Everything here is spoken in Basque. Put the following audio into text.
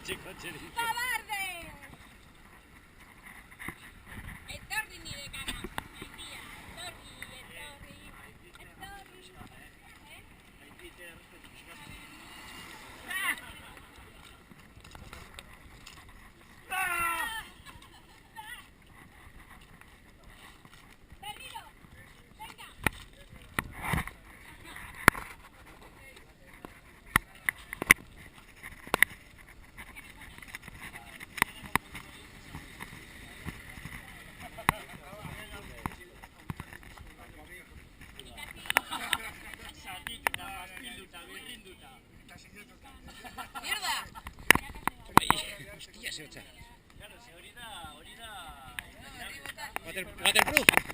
Kotxe ditu. Kobarde! Etorri nire kana. Aindia, etorri. Berriro, venga. Mierda! Hostia, ze hotza. Hori da... Waterproof.